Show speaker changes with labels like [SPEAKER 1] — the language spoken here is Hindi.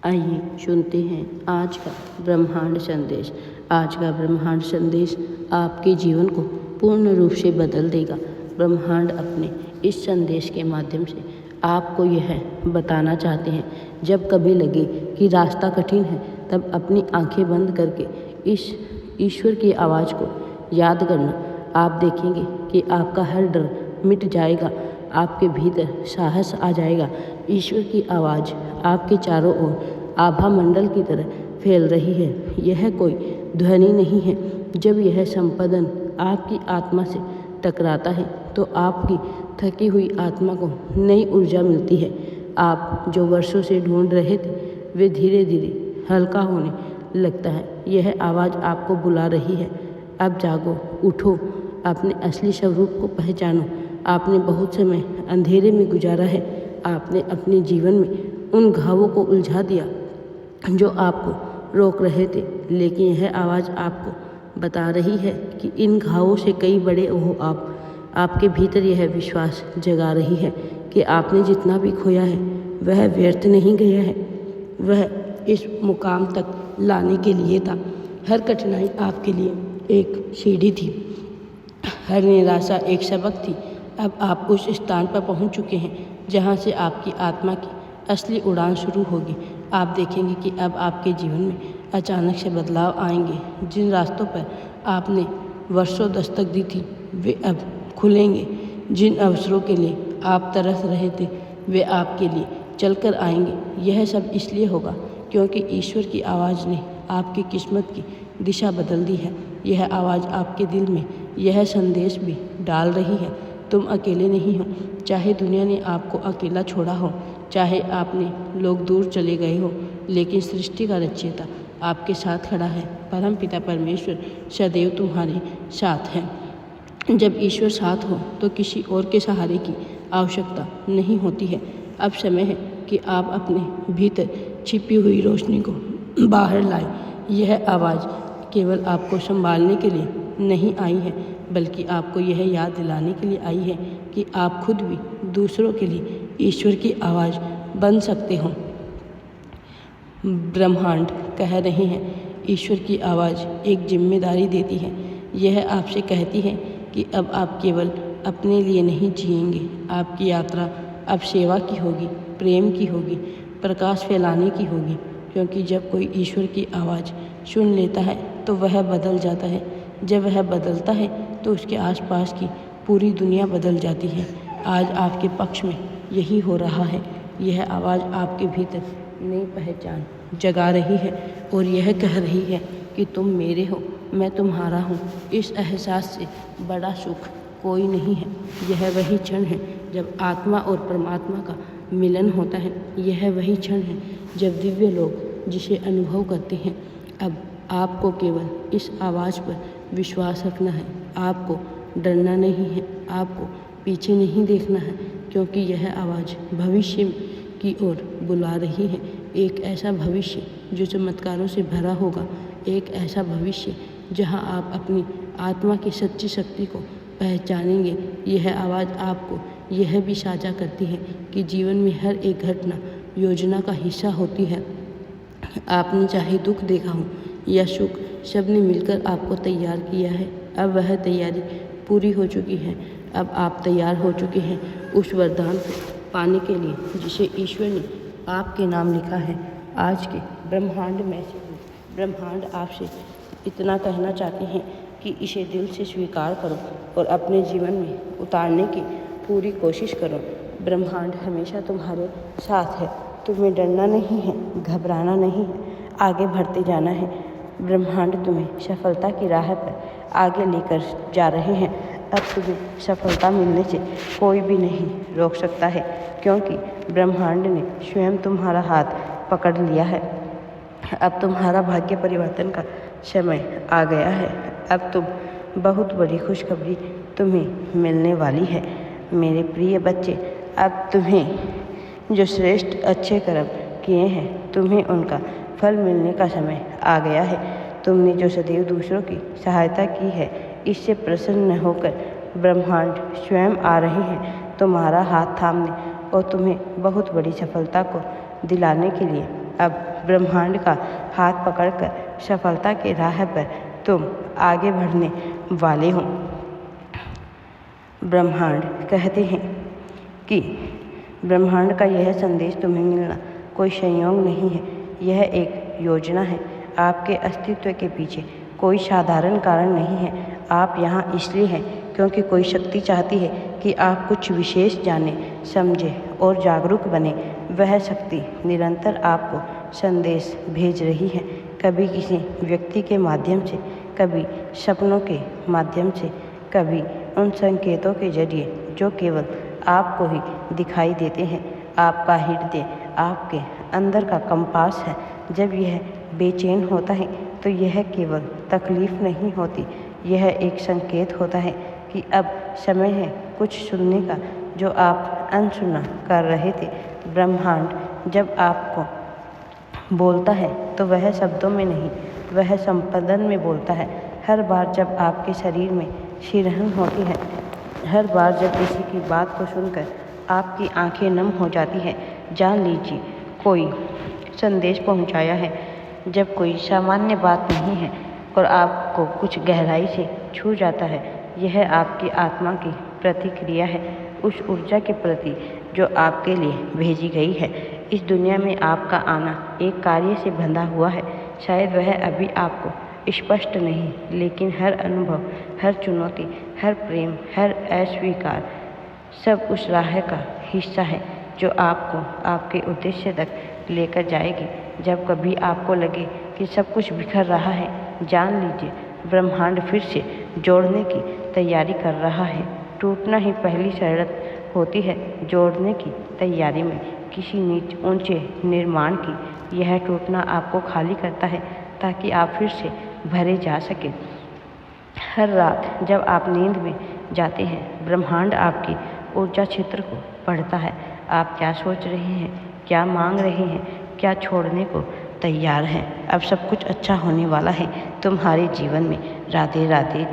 [SPEAKER 1] आइए सुनते हैं आज का ब्रह्मांड संदेश। आज का ब्रह्मांड संदेश आपके जीवन को पूर्ण रूप से बदल देगा। ब्रह्मांड अपने इस संदेश के माध्यम से आपको यह बताना चाहते हैं, जब कभी लगे कि रास्ता कठिन है तब अपनी आंखें बंद करके इस ईश्वर की आवाज़ को याद करना। आप देखेंगे कि आपका हर डर मिट जाएगा, आपके भीतर साहस आ जाएगा। ईश्वर की आवाज़ आपके चारों ओर आभा मंडल की तरह फैल रही है। यह कोई ध्वनि नहीं है। जब यह संपदन आपकी आत्मा से टकराता है तो आपकी थकी हुई आत्मा को नई ऊर्जा मिलती है। आप जो वर्षों से ढूंढ रहे थे वे धीरे धीरे हल्का होने लगता है। यह आवाज़ आपको बुला रही है, अब जागो, उठो, अपने असली स्वरूप को पहचानो। आपने बहुत समय अंधेरे में गुजारा है। आपने अपने जीवन में उन घावों को उलझा दिया जो आपको रोक रहे थे, लेकिन यह आवाज़ आपको बता रही है कि इन घावों से कई बड़े हो आप। आपके भीतर यह विश्वास जगा रही है कि आपने जितना भी खोया है वह व्यर्थ नहीं गया है, वह इस मुकाम तक लाने के लिए था। हर कठिनाई आपके लिए एक सीढ़ी थी, हर निराशा एक सबक थी। अब आप उस स्थान पर पहुंच चुके हैं जहां से आपकी आत्मा की असली उड़ान शुरू होगी। आप देखेंगे कि अब आपके जीवन में अचानक से बदलाव आएंगे। जिन रास्तों पर आपने वर्षों दस्तक दी थी वे अब खुलेंगे। जिन अवसरों के लिए आप तरस रहे थे वे आपके लिए चलकर आएंगे। यह सब इसलिए होगा क्योंकि ईश्वर की आवाज़ ने आपकी किस्मत की दिशा बदल दी है। यह आवाज़ आपके दिल में यह संदेश भी डाल रही है, तुम अकेले नहीं हो। चाहे दुनिया ने आपको अकेला छोड़ा हो, चाहे आपने लोग दूर चले गए हो, लेकिन सृष्टि का रचयिता आपके साथ खड़ा है। परम पिता परमेश्वर सदैव तुम्हारे साथ है। जब ईश्वर साथ हो तो किसी और के सहारे की आवश्यकता नहीं होती है। अब समय है कि आप अपने भीतर छिपी हुई रोशनी को बाहर लाएं। यह आवाज़ केवल आपको संभालने के लिए नहीं आई है, बल्कि आपको यह याद दिलाने के लिए आई है कि आप खुद भी दूसरों के लिए ईश्वर की आवाज़ बन सकते हो। ब्रह्मांड कह रहे हैं, ईश्वर की आवाज़ एक जिम्मेदारी देती है। यह आपसे कहती है कि अब आप केवल अपने लिए नहीं जिएंगे। आपकी यात्रा अब सेवा की होगी, प्रेम की होगी, प्रकाश फैलाने की होगी। क्योंकि जब कोई ईश्वर की आवाज़ सुन लेता है तो वह बदल जाता है। जब वह बदलता है तो उसके आसपास की पूरी दुनिया बदल जाती है। आज आपके पक्ष में यही हो रहा है। यह आवाज़ आपके भीतर नई पहचान जगा रही है और यह कह रही है कि तुम मेरे हो, मैं तुम्हारा हूँ। इस एहसास से बड़ा सुख कोई नहीं है। यह वही क्षण है जब आत्मा और परमात्मा का मिलन होता है। यह वही क्षण है जब दिव्य लोग जिसे अनुभव करते हैं। अब आपको केवल इस आवाज़ पर विश्वास रखना है। आपको डरना नहीं है, आपको पीछे नहीं देखना है, क्योंकि यह आवाज़ भविष्य की ओर बुला रही है। एक ऐसा भविष्य जो चमत्कारों से भरा होगा, एक ऐसा भविष्य जहां आप अपनी आत्मा की सच्ची शक्ति को पहचानेंगे। यह आवाज़ आपको यह भी साझा करती है कि जीवन में हर एक घटना योजना का हिस्सा होती है। आपने चाहे दुख देखा हो या सुख, सब ने मिलकर आपको तैयार किया है। अब वह तैयारी पूरी हो चुकी है। अब आप तैयार हो चुके हैं उस वरदान को पाने के लिए जिसे ईश्वर ने आपके नाम लिखा है। आज के ब्रह्मांड में से ब्रह्मांड आपसे इतना कहना चाहते हैं कि इसे दिल से स्वीकार करो और अपने जीवन में उतारने की पूरी कोशिश करो। ब्रह्मांड हमेशा तुम्हारे साथ है। तुम्हें डरना नहीं है, घबराना नहीं है, आगे बढ़ते जाना है। ब्रह्मांड तुम्हें सफलता की राह पर आगे लेकर जा रहे हैं। अब तुम्हें सफलता मिलने से कोई भी नहीं रोक सकता है, क्योंकि ब्रह्मांड ने स्वयं तुम्हारा हाथ पकड़ लिया है। अब तुम्हारा भाग्य परिवर्तन का समय आ गया है। अब तुम बहुत बड़ी खुशखबरी तुम्हें मिलने वाली है। मेरे प्रिय बच्चे, अब तुम्हें जो श्रेष्ठ अच्छे कर्म किए हैं, तुम्हें उनका फल मिलने का समय आ गया है। तुमने जो सदैव दूसरों की सहायता की है, इससे प्रसन्न होकर ब्रह्मांड स्वयं आ रहे हैं तुम्हारा हाथ थामने और तुम्हें बहुत बड़ी सफलता को दिलाने के लिए। अब ब्रह्मांड का हाथ पकड़कर सफलता के राह पर तुम आगे बढ़ने वाले हो। ब्रह्मांड कहते हैं कि ब्रह्मांड का यह संदेश तुम्हें मिलना कोई संयोग नहीं है, यह एक योजना है। आपके अस्तित्व के पीछे कोई साधारण कारण नहीं है। आप यहाँ इसलिए हैं क्योंकि कोई शक्ति चाहती है कि आप कुछ विशेष जाने, समझें और जागरूक बने। वह शक्ति निरंतर आपको संदेश भेज रही है, कभी किसी व्यक्ति के माध्यम से, कभी सपनों के माध्यम से, कभी उन संकेतों के जरिए जो केवल आपको ही दिखाई देते हैं। आपका हृदय आपके अंदर का कंपास है। जब यह बेचैन होता है तो यह केवल तकलीफ नहीं होती, यह एक संकेत होता है कि अब समय है कुछ सुनने का जो आप अनसुना कर रहे थे। ब्रह्मांड जब आपको बोलता है तो वह शब्दों में नहीं, वह संपदन में बोलता है। हर बार जब आपके शरीर में शिहरण होती है, हर बार जब किसी की बात को सुनकर आपकी आंखें नम हो जाती है, जान लीजिए कोई संदेश पहुंचाया है। जब कोई सामान्य बात नहीं है और आपको कुछ गहराई से छू जाता है, यह आपकी आत्मा की प्रतिक्रिया है उस ऊर्जा के प्रति जो आपके लिए भेजी गई है। इस दुनिया में आपका आना एक कार्य से बंधा हुआ है। शायद वह अभी आपको स्पष्ट नहीं, लेकिन हर अनुभव, हर चुनौती, हर प्रेम, हर अस्वीकार सब उस राह का हिस्सा है जो आपको आपके उद्देश्य तक लेकर जाएगी। जब कभी आपको लगे कि सब कुछ बिखर रहा है, जान लीजिए ब्रह्मांड फिर से जोड़ने की तैयारी कर रहा है। टूटना ही पहली शर्त होती है जोड़ने की तैयारी में किसी नीच ऊंचे निर्माण की। यह टूटना आपको खाली करता है ताकि आप फिर से भरे जा सके। हर रात जब आप नींद में जाते हैं, ब्रह्मांड आपकी ऊर्जा क्षेत्र को पढ़ता है। आप क्या सोच रहे हैं, क्या मांग रहे हैं, क्या छोड़ने को तैयार हैं। अब सब कुछ अच्छा होने वाला है तुम्हारे जीवन में। राधे राधे।